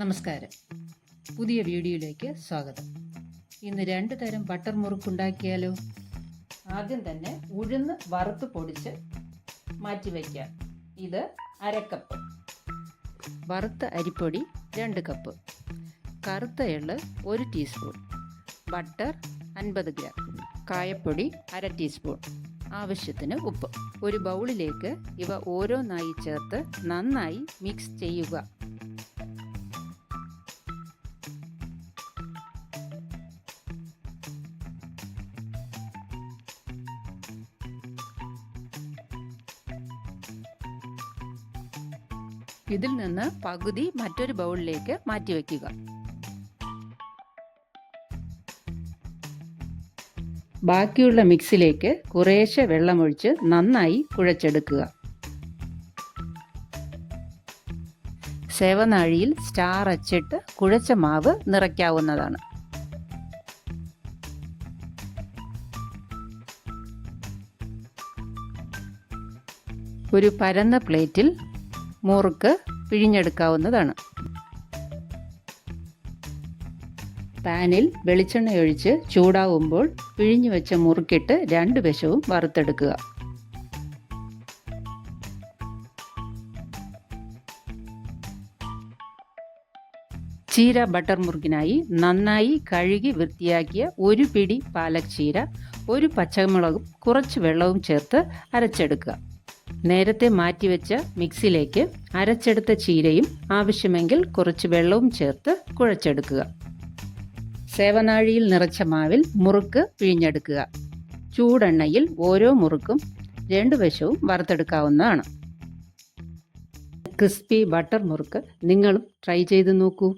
നമസ്കാരം. പുതിയ വീഡിയോയിലേക്ക് സ്വാഗതം. ഇന്ന് 2 തരം ബട്ടർ മുറുക്കുണ്ടാക്കിയാലോ? ആദ്യം തന്നെ ഉഴുന്ന് വറുത്ത് പൊടിച്ച് മാറ്റി വയ്ക്കാം. ഇത് 1/2 കപ്പ്. വറുത്ത അരിപ്പൊടി 2 കപ്പ്. കറുത്ത എള്ള് 1 ടീസ്പൂൺ. Butter 50 gram. കായപ്പൊടി 1/2 ടീസ്പൂൺ. ആവശ്യത്തിന് ഉപ്പ്. ഒരു ബൗളിലേക്ക് ഇവ ഓരോന്നായി ചേർത്ത് നന്നായി മിക്സ് ചെയ്യുക. ഇതിൽ നിന്ന് പകുതി മറ്റൊരു ബൗളിലേക്ക് മാറ്റിവെക്കുക. ബാക്കിയുള്ള മിക്സിലേക്ക് കുറേശ്ശെ വെള്ളമൊഴിച്ച് നന്നായി കുഴച്ചെടുക്കുക. സേവനാഴിയിൽ സ്റ്റാർ അച്ചിട്ട് കുഴച്ച മാവ് നിറയ്ക്കാവുന്നതാണ്. ഒരു പരന്ന പ്ലേറ്റിൽ മുറുക്ക് പിഴിഞ്ഞെടുക്കാവുന്നതാണ്. പാനിൽ വെളിച്ചെണ്ണയൊഴിച്ച് ചൂടാവുമ്പോൾ പിഴിഞ്ഞു വെച്ച മുറുക്കിട്ട് 2 വശവും വറുത്തെടുക്കുക. ചീര ബട്ടർ മുറുക്കിനായി നന്നായി കഴുകി വൃത്തിയാക്കിയ 1 പിടി പാലക് ചീര, 1 പച്ചമുളകും കുറച്ച് വെള്ളവും ചേർത്ത് അരച്ചെടുക്കുക. നേരത്തെ മാറ്റിവെച്ച മിക്സിയിലേക്ക് അരച്ചെടുത്ത ചീരയും ആവശ്യമെങ്കിൽ കുറച്ച് വെള്ളവും ചേർത്ത് കുഴച്ചെടുക്കുക. സേവനാഴിയിൽ നിറച്ച മാവിൽ മുറുക്ക് പിഴിഞ്ഞെടുക്കുക. ചൂടെണ്ണയിൽ ഓരോ മുറുക്കും 2 വശവും വറുത്തെടുക്കാവുന്നതാണ്. ക്രിസ്പി ബട്ടർ മുറുക്ക് നിങ്ങളും ട്രൈ ചെയ്ത് നോക്കൂ.